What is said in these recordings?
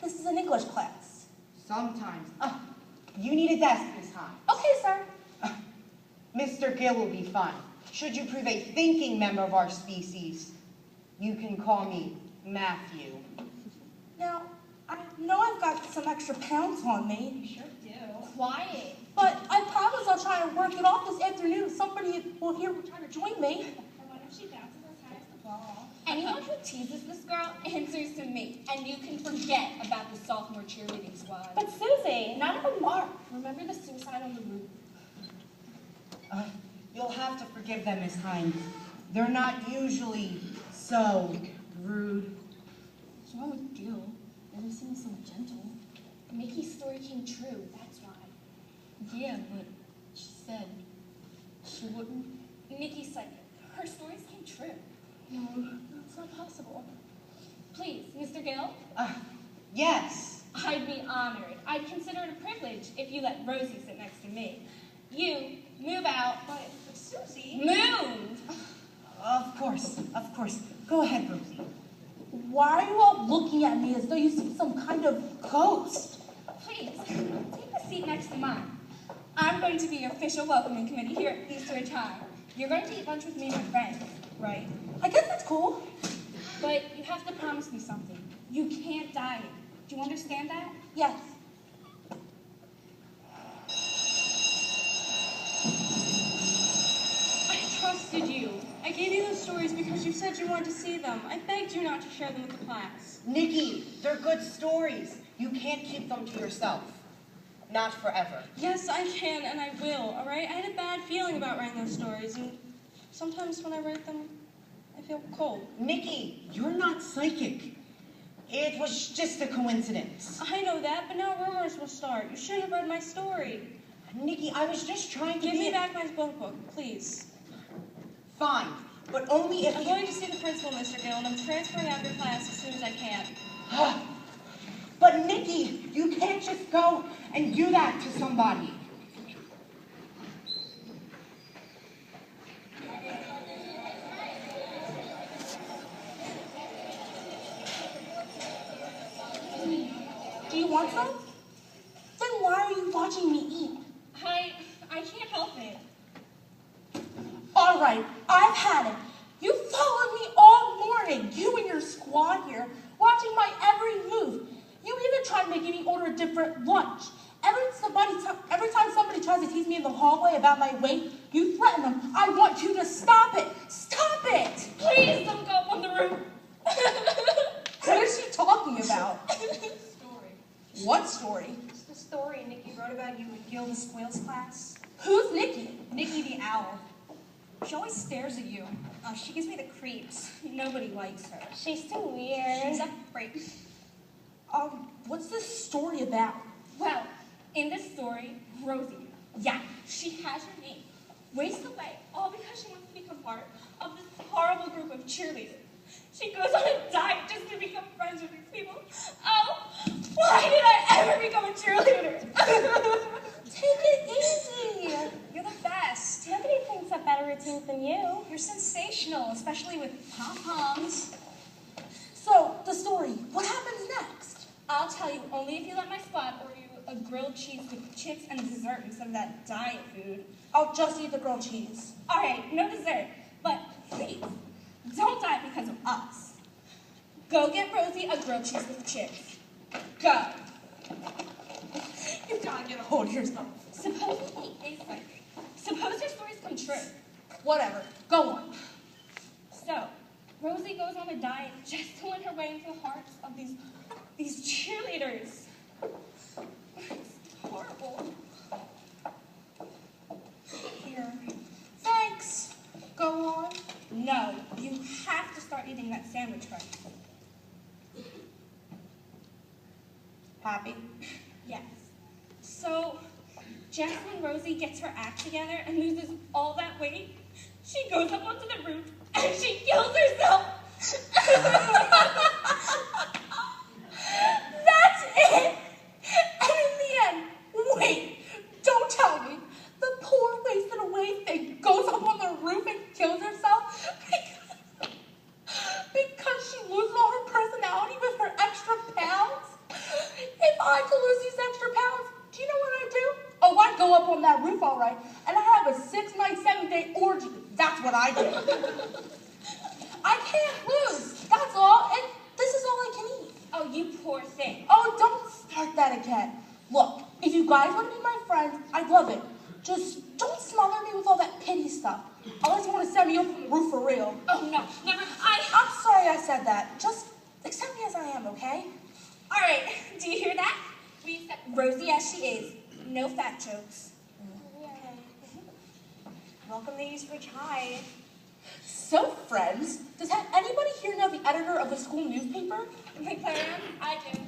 This is an English class. Sometimes. You need a desk, Miss Hines. Okay, sir. Mr. Gill will be fine. Should you prove a thinking member of our species, you can call me Matthew. Now, I know I've got some extra pounds on me. You sure do. Quiet. But I promise I'll try and work it off this afternoon. Somebody will here will try to join me. And what if she bounces as high as the ball? Anyone who teases this girl answers to me, and you can forget about the sophomore cheerleading squad. But Susie, not a remark. Remember the suicide on the roof? You'll have to forgive them, Miss Hines. They're not usually so rude. What's wrong with Gil? Never seems so gentle. Mickey's story came true, that's why. Yeah, but she said she wouldn't. Nikki said her stories came true. No, that's not possible. Please, Mr. Gill? Yes. I'd be honored. I'd consider it a privilege if you let Rosie sit next to me. You, move out. But Susie... Move! Of course. Go ahead, Rosie. Why are you all looking at me as though you see some kind of ghost? Please, take a seat next to mine. I'm going to be your official welcoming committee here at Easter time. You're going to eat lunch with me and my friends, right? I guess that's cool. But you have to promise me something. You can't diet. Do you understand that? Yes. I trusted you. I gave you those stories because you said you wanted to see them. I begged you not to share them with the class. Nikki, they're good stories. You can't keep them to yourself. Not forever. Yes, I can, and I will, all right? I had a bad feeling about writing those stories, and sometimes when I write them, I feel cold. Nikki, you're not psychic. It was just a coincidence. I know that, but now rumors will start. You shouldn't have read my story. Nikki, I was just trying to Give me back my book, please. Fine, but only if I'm going to see the principal, Mr. Gill, and I'm transferring out of your class as soon as I can. But Nikki, you can't just go and do that to somebody. Do you want some? Then why are you watching me eat? I can't help it. All right, I've had it. You followed me all morning, you and your squad here, watching my every move. You even tried making me order a different lunch. Every time somebody tries to tease me in the hallway about my weight, you threaten them. I want you to stop it. Stop it! Please don't go up on the roof. What is she talking about? Story. What story? It's the story Nikki wrote about you in Gil the Squeal's class. Who's Nikki? Nikki the owl. She always stares at you. She gives me the creeps. Nobody likes her. She's too weird. She's a freak. What's this story about? Well, in this story, Rosie, yeah, she has her name, wastes away, all because she wants to become part of this horrible group of cheerleaders. She goes on a diet just to become friends with these people. Oh, why did I ever become a cheerleader? Take it easy. You're the best. Nobody thinks of better routines than you. You're sensational, especially with pom-poms. So, the story, what happens next? I'll tell you only if you let my squad order you a grilled cheese with chips and dessert instead of that diet food. I'll just eat the grilled cheese. All right, no dessert, but please, don't die because of us. Go get Rosie a grilled cheese with chips. Go. You gotta get a hold of yourself. Suppose your stories come true. Whatever, go on. So, Rosie goes on a diet just to win her way into the hearts of these cheerleaders. It's horrible. Here. Thanks. Go on. No, you have to start eating that sandwich first. Happy? Yes. So, just when Rosie gets her act together and loses all that weight, she goes up onto the roof and she kills herself. That's it! And in the end, wait, don't tell me, the poor wasted away thing goes up on the roof and kills herself because she loses all her personality with her extra pounds? I could lose these extra pounds, do you know what I do? Oh, I go up on that roof, all right, and I have a 6-night, 7-day orgy. That's what I do. I can't lose, that's all, and this is all I can eat. Oh, you poor thing. Oh, don't start that again. Look, if you guys want to be my friends, I'd love it. Just don't smother me with all that pity stuff. Unless you want to send me up on the roof for real. Oh, no, never. I'm sorry I said that. Just accept me as I am, okay? All right, do you hear that? We accept Rosie as she is. No fat jokes. Welcome to East Ridge High. So, friends, does anybody here know the editor of the school newspaper? McLaren, I do.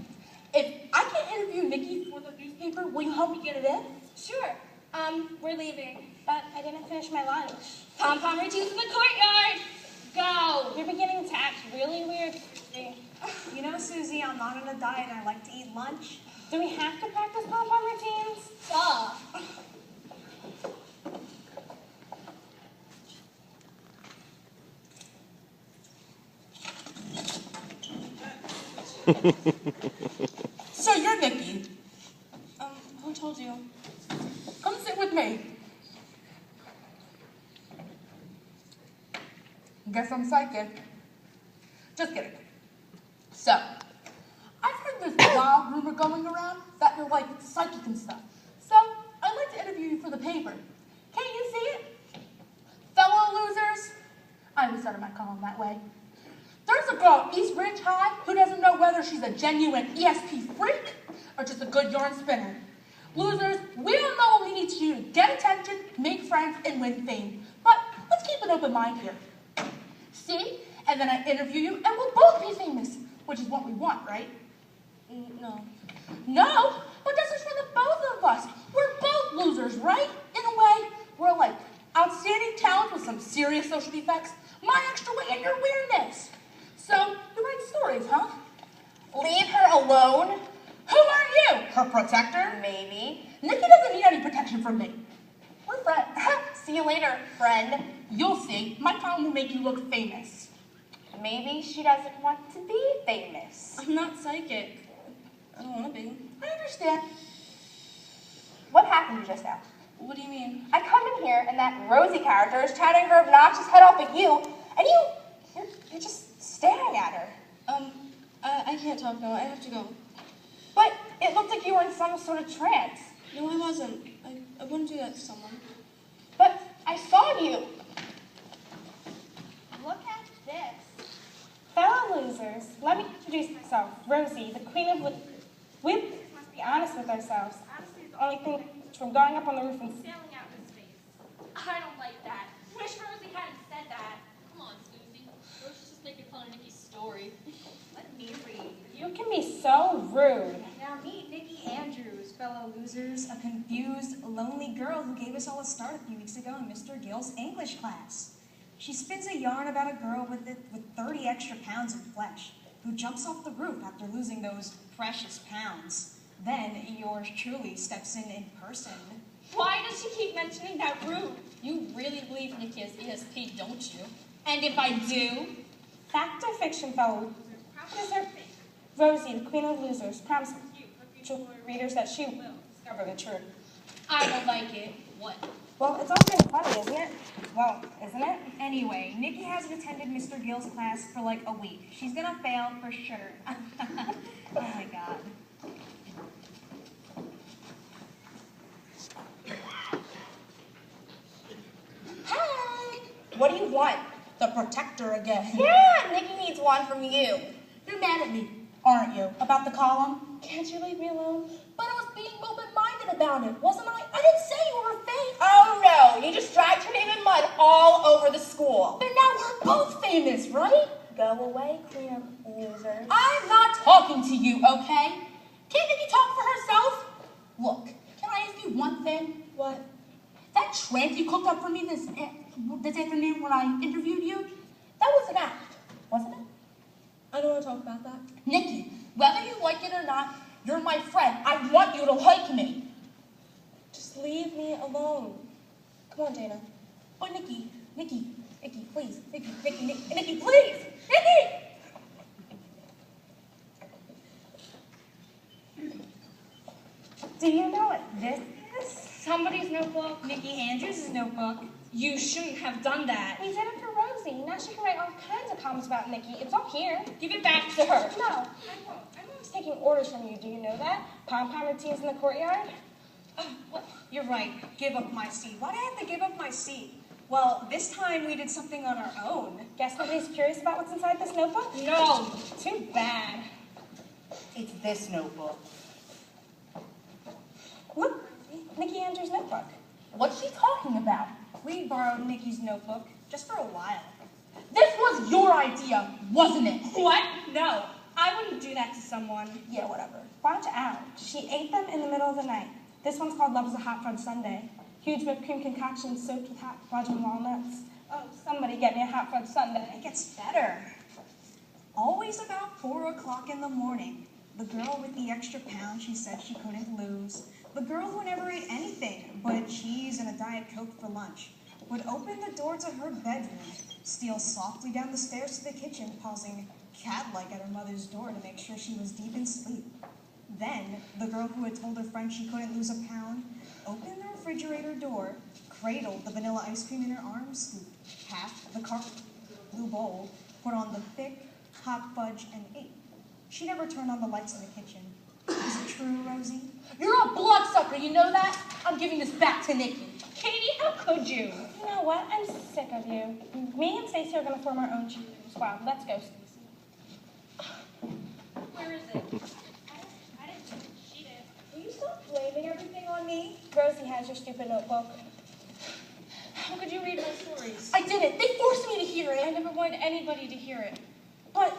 If I can interview Nikki for the newspaper, will you help me get it in? Sure. We're leaving, but I didn't finish my lunch. Pom-pom routines in the courtyard. Go. You're beginning to act really weird, Susie. You know, Susie, I'm not on a diet. I like to eat lunch. Do we have to practice pom-pom routines? Duh. So you're Nikki. Who told you? Come sit with me. Guess I'm psychic. Just kidding. So, I've heard this wild rumor going around that you're like psychic and stuff. So, I'd like to interview you for the paper. Can't you see it? Fellow losers. I always started my column that way. There's a girl at East Ridge High who doesn't know whether she's a genuine ESP freak or just a good yarn spinner. Losers, we don't know what we need to do to get attention, make friends, and win fame. But let's keep an open mind here. See? And then I interview you, and we'll both be famous, which is what we want, right? No. No, but this is for the both of us. We're both losers, right? In a way, we're like outstanding talent with some serious social defects, my extra weight and your weirdness. So, you write stories, huh? Leave her alone. Who are you? Her protector? Maybe. Nikki doesn't need any protection from me. We're friends. See you later, friend. You'll see. My column will make you look famous. Maybe she doesn't want to be famous. I'm not psychic. I don't want to be. I understand. What happened just now? What do you mean? I come in here and that Rosie character is chatting her obnoxious head off at you, and you're just staring at her. I can't talk now. I have to go. But it looked like you were in some sort of trance. No, I wasn't. I wouldn't do that to someone. But I saw you. Look at this. Fellow losers, let me introduce myself, Rosie, the queen of losers. We must be honest with ourselves. Honesty is the only thing that keeps us from going up on the roof and sailing out into space. I don't like that. Wish Rosie hadn't said that. Come on, Susie. Rosie's just making fun of Nikki's story. Let me read. You can be so rude. Now meet Nikki Andrews, fellow losers, a confused, lonely girl who gave us all a start a few weeks ago in Mr. Gill's English class. She spins a yarn about a girl with 30 extra pounds of flesh who jumps off the roof after losing those precious pounds. Then yours truly steps in person. Why does she keep mentioning that roof? You really believe Nikki has ESP, don't you? And if I do? Fact or fiction, fellow losers? What is her fate? Rosie, the queen of losers, promises you, her future readers, that she will discover the truth. I don't like it. What? Well, it's all kind of funny, isn't it? Well, isn't it? Anyway, Nikki hasn't attended Mr. Gill's class for like a week. She's gonna fail for sure. Oh my god. Hi! What do you want? The protector again. Yeah, Nikki needs one from you. You're mad at me, aren't you? About the column? Can't you leave me alone? But I was being open-minded about it, wasn't I? I didn't say you were fake. Oh no, you just dragged her name in mud all over the school. But now we're both famous, right? Go away, queen of losers. I'm not talking to you, okay? Can't Nikki talk for herself? Look, can I ask you one thing? What? That trance you cooked up for me this afternoon when I interviewed you, that was an act, wasn't it? I don't want to talk about that. Nikki, whether you like it or not, you're my friend. I want you to like me. Just leave me alone. Come on, Dana. Oh, Nikki, please. Nikki, please. Nikki! Do you know what this is? Somebody's notebook. Nikki Andrews' notebook. You shouldn't have done that. We did it for Rosie. Now she can write all kinds of comments about Nikki. It's all here. Give it back to her. No, I won't. I'm always taking orders from you. Do you know that? Pom-pom routines in the courtyard? Well, you're right. Give up my seat. Why did I have to give up my seat? Well, this time we did something on our own. Guess nobody's curious about what's inside this notebook? No. Too bad. It's this notebook. Look, Nikki Andrews' notebook. What's she talking about? We borrowed Nikki's notebook just for a while. This was your idea, wasn't it? What? No. I wouldn't do that to someone. Yeah, whatever. Watch out. She ate them in the middle of the night. This one's called Love's a Hot Fudge Sundae. Huge whipped cream concoction soaked with hot fudge and walnuts. Oh, somebody get me a hot fudge sundae. It gets better. Always about 4 o'clock in the morning. The girl with the extra pound she said she couldn't lose. The girl who never ate anything but cheese and a Diet Coke for lunch would open the door to her bedroom, steal softly down the stairs to the kitchen, pausing cat-like at her mother's door to make sure she was deep in sleep. Then, the girl who had told her friend she couldn't lose a pound opened the refrigerator door, cradled the vanilla ice cream in her arms, scooped half the blue bowl, put on the thick, hot fudge, and ate. She never turned on the lights in the kitchen. Is it true, Rosie? You're a bloodsucker, you know that? I'm giving this back to Nikki. Katie, how could you? You know what? I'm sick of you. Me and Stacey are going to form our own cheerleading squad. Let's go, Stacey. Where is it? I didn't. She did. Will you stop blaming everything on me? Rosie has your stupid notebook. How could you read my stories? I didn't. They forced me to hear I it. never wanted anybody to hear it. But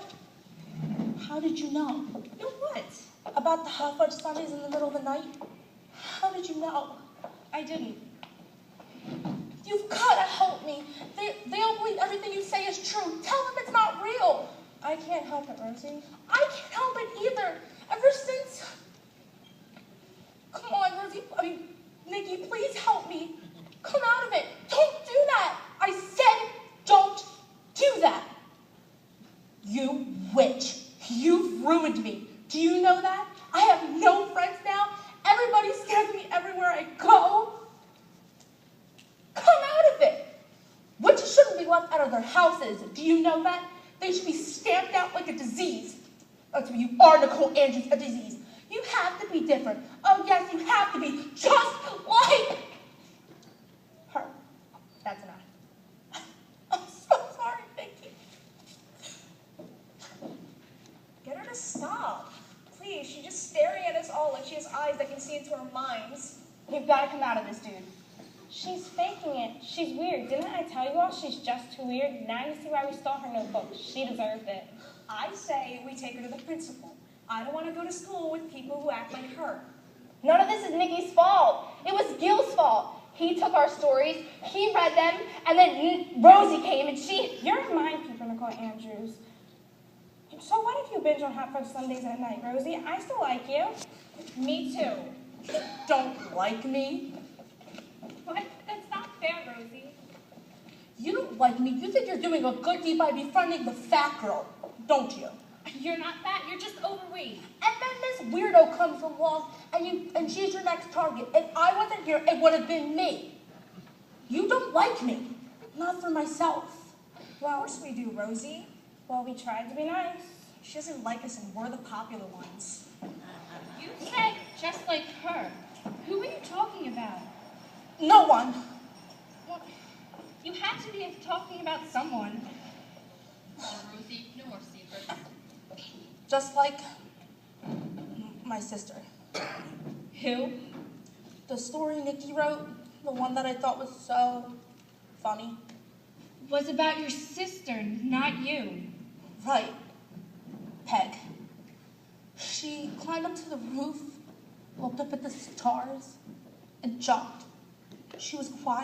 how did you know? No, what? About the hot fudge sundaes in the middle of the night? How did you know? I didn't. You've got to help me. They don't believe everything you say is true. Tell them it's not real. I can't help it, Rosie. I can't help it either. Ever since... Come on, Rosie. Nikki, please help me. Come out of it. Don't do that. I said don't do that. You witch. You've ruined me. Do you know that? I have no friends now. Everybody scares me everywhere I go. Come out of it. Witches shouldn't be left out of their houses. Do you know that? They should be stamped out like a disease. That's what you are, Nicole Andrews, a disease. You have to be different. Oh, yes, you have to be just like her. That's enough. I'm so sorry, Nikki. Get her to stop. Please, she's just staring at us all like she has eyes that can see into our minds. You've got to come out of this, dude. She's faking it. She's weird. Didn't I tell you all she's just too weird? Now you see why we stole her notebook. She deserved it. I say we take her to the principal. I don't want to go to school with people who act like her. None of this is Nikki's fault. It was Gil's fault. He took our stories, he read them, and then Rosie came and she... You're a mind keeper, Nicole Andrews. So what if you binge on hot fudge sundaes at night, Rosie? I still like you. Me too. Don't like me? What? That's not fair, Rosie. You don't like me. You think you're doing a good deed by befriending the fat girl, don't you? You're not fat, you're just overweight. And then this weirdo comes along and she's your next target. If I wasn't here, it would have been me. You don't like me. Not for myself. Of course we do, Rosie. Well, we tried to be nice. She doesn't like us and we're the popular ones. You said just like her. Who are you talking about? No one. Well, you had to be talking about someone. Come on, Rosie. No more secrets. Just like my sister. Who? The story Nikki wrote, the one that I thought was so funny. Was about your sister, not you. Right. Peg. She climbed up to the roof, looked up at the stars, and jumped. She was quiet.